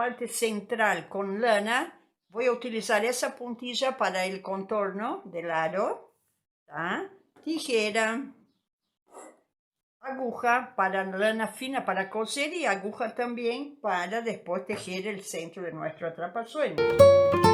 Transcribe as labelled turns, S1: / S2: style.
S1: parte central con lana, voy a utilizar esa puntilla para el contorno del aro, ¿tá? Tijera, aguja para lana fina para coser y aguja también para después tejer el centro de nuestro atrapasueños.